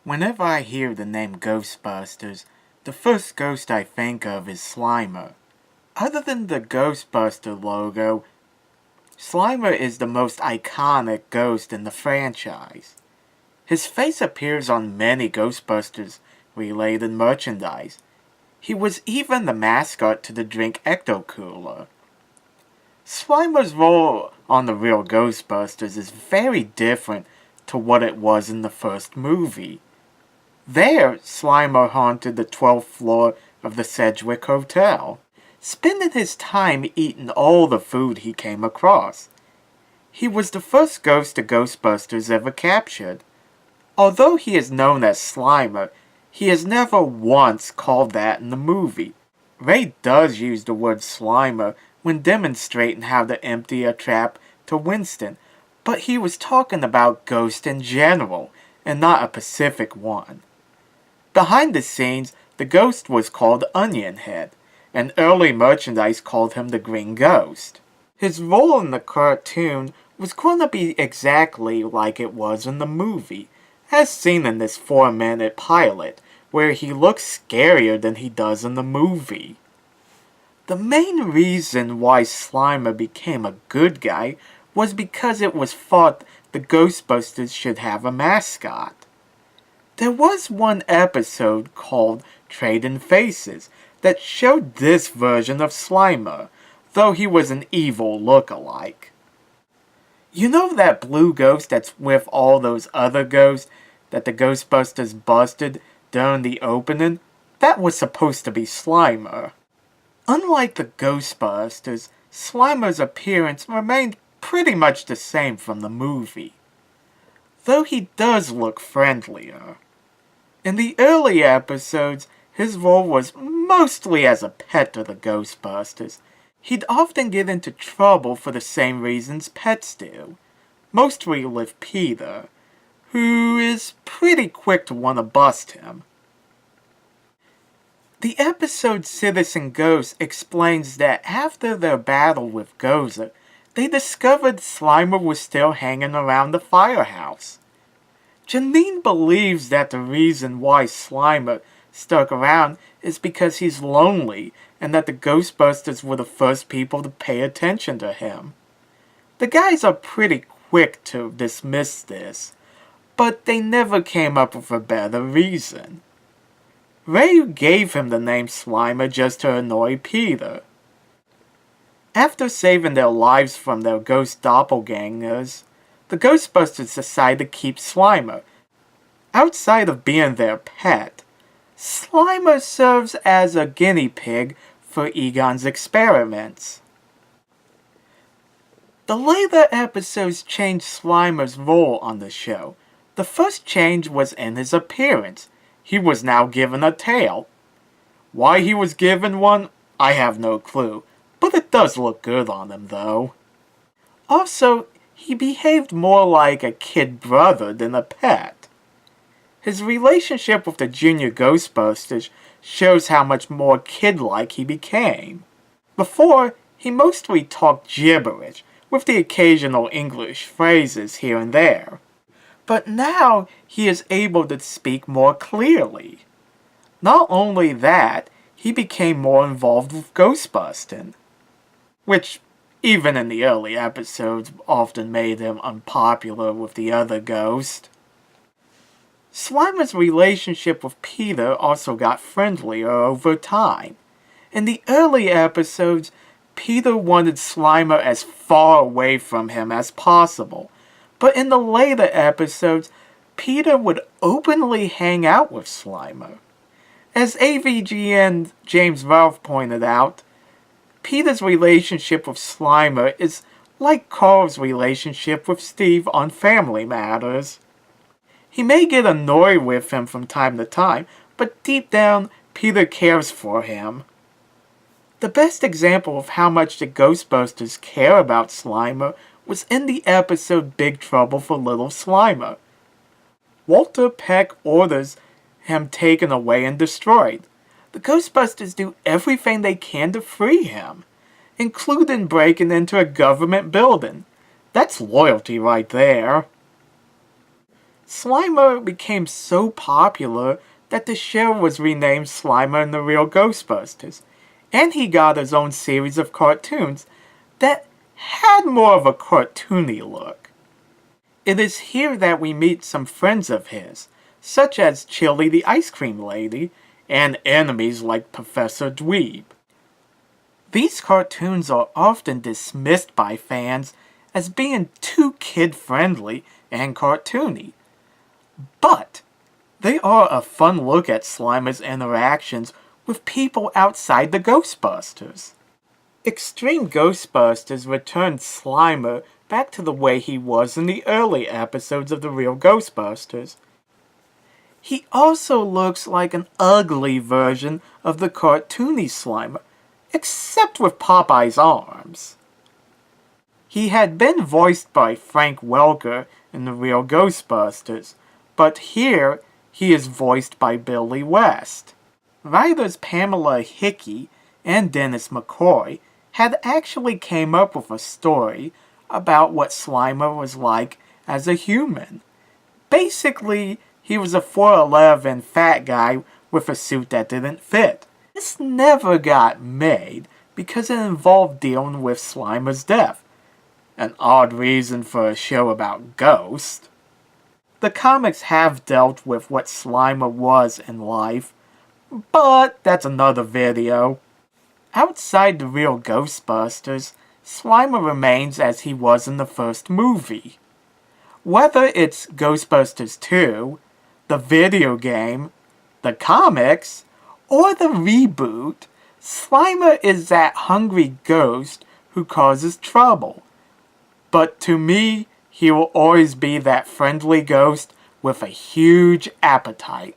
Whenever I hear the name Ghostbusters, the first ghost I think of is Slimer. Other than the Ghostbuster logo, Slimer is the most iconic ghost in the franchise. His face appears on many Ghostbusters-related merchandise. He was even the mascot to the drink Ecto Cooler. Slimer's role on the real Ghostbusters is very different to what it was in the first movie. There, Slimer haunted the 12th floor of the Sedgwick Hotel, spending his time eating all the food he came across. He was the first ghost the Ghostbusters ever captured. Although he is known as Slimer, he is never once called that in the movie. Ray does use the word Slimer when demonstrating how to empty a trap to Winston, but he was talking about ghosts in general, and not a specific one. Behind the scenes, the ghost was called Onion Head, and early merchandise called him the Green Ghost. His role in the cartoon was going to be exactly like it was in the movie, as seen in this 4-minute pilot, where he looks scarier than he does in the movie. The main reason why Slimer became a good guy was because it was thought the Ghostbusters should have a mascot. There was one episode called Trading Faces that showed this version of Slimer, though he was an evil look-alike. You know that blue ghost that's with all those other ghosts that the Ghostbusters busted during the opening? That was supposed to be Slimer. Unlike the Ghostbusters, Slimer's appearance remained pretty much the same from the movie, though he does look friendlier. In the early episodes, his role was mostly as a pet to the Ghostbusters. He'd often get into trouble for the same reasons pets do, mostly with Peter, who is pretty quick to want to bust him. The episode Citizen Ghost explains that after their battle with Gozer, they discovered Slimer was still hanging around the firehouse. Janine believes that the reason why Slimer stuck around is because he's lonely and that the Ghostbusters were the first people to pay attention to him. The guys are pretty quick to dismiss this, but they never came up with a better reason. Ray gave him the name Slimer just to annoy Peter. After saving their lives from their ghost doppelgangers, the Ghostbusters decide to keep Slimer. Outside of being their pet, Slimer serves as a guinea pig for Egon's experiments. The later episodes changed Slimer's role on the show. The first change was in his appearance. He was now given a tail. Why he was given one, I have no clue, but it does look good on him though. Also, he behaved more like a kid brother than a pet. His relationship with the Junior Ghostbusters shows how much more kid-like he became. Before, he mostly talked gibberish, with the occasional English phrases here and there. But now, he is able to speak more clearly. Not only that, he became more involved with ghostbusting, which, even in the early episodes, often made him unpopular with the other ghosts. Slimer's relationship with Peter also got friendlier over time. In the early episodes, Peter wanted Slimer as far away from him as possible, but in the later episodes, Peter would openly hang out with Slimer. As AVGN James Ralph pointed out, Peter's relationship with Slimer is like Carl's relationship with Steve on Family Matters. He may get annoyed with him from time to time, but deep down, Peter cares for him. The best example of how much the Ghostbusters care about Slimer was in the episode Big Trouble for Little Slimer. Walter Peck orders him taken away and destroyed. the Ghostbusters do everything they can to free him, including breaking into a government building. That's loyalty right there. Slimer became so popular that the show was renamed Slimer and the Real Ghostbusters, and he got his own series of cartoons that had more of a cartoony look. It is here that we meet some friends of his, such as Chili the Ice Cream Lady, and enemies like Professor Dweeb. These cartoons are often dismissed by fans as being too kid-friendly and cartoony, but they are a fun look at Slimer's interactions with people outside the Ghostbusters. Extreme Ghostbusters returned Slimer back to the way he was in the early episodes of The Real Ghostbusters. He also looks like an ugly version of the cartoony Slimer, except with Popeye's arms. He had been voiced by Frank Welker in The Real Ghostbusters, but here he is voiced by Billy West. Writers Pamela Hickey and Dennis McCoy had actually came up with a story about what Slimer was like as a human. Basically, he was a 4'11" fat guy with a suit that didn't fit. This never got made because it involved dealing with Slimer's death. An odd reason for a show about ghosts. The comics have dealt with what Slimer was in life, but that's another video. Outside The Real Ghostbusters, Slimer remains as he was in the first movie. Whether it's Ghostbusters 2, the video game, the comics, or the reboot, Slimer is that hungry ghost who causes trouble. But to me, he will always be that friendly ghost with a huge appetite.